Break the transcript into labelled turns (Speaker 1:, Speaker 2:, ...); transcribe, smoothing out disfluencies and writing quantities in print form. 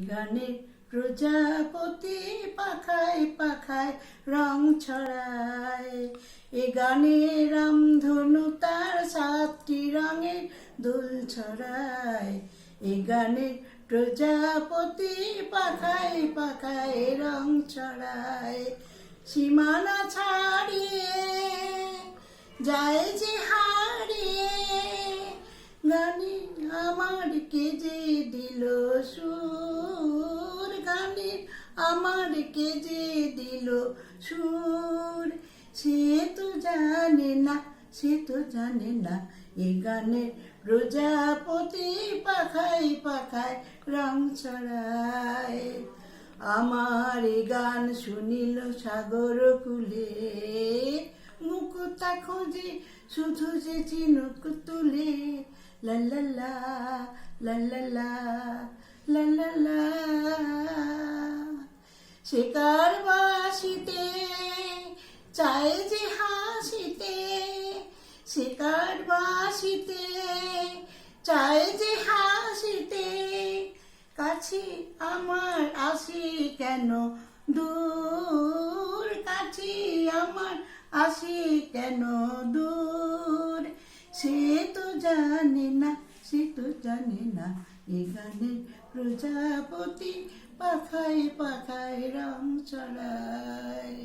Speaker 1: গানের প্রজাপতি পাখায় পাখায় রং ছড়ায়, এ গানে রামধনু তার 7টি রঙের দোল ছড়ায়। এ গানে প্রজাপতি পাখায় পাখায় রং ছড়ায়, সীমানা ছাড়িয়ে যায় যে হারিয়ে, গানে আমার কে যে দিল সুর, গানে আমার কে যে দিল সুর। সে তো জানে না, সে তো জানে না, এ গানের প্রজাপতি পাখায় পাখায় রং ছড়ায়। আমার এ গান শুনিল সাগর কূলে, মুকুতা খোঁজে শুধু যে ঝিনুক তুলে। লা লা লা লা লা লা লা লা লা। সে কার বাঁশিতে চায় যে হাসিতে, সে কার বাঁশিতে চায় যে হাসিতে। কাছে আমার আসি কেন দূর, কাছে আমার আসি কেন দূর। সে তো জানে না, সে তো জানে না, এ গানের প্রজাপতি পাখায় পাখায় রং ছড়ায়।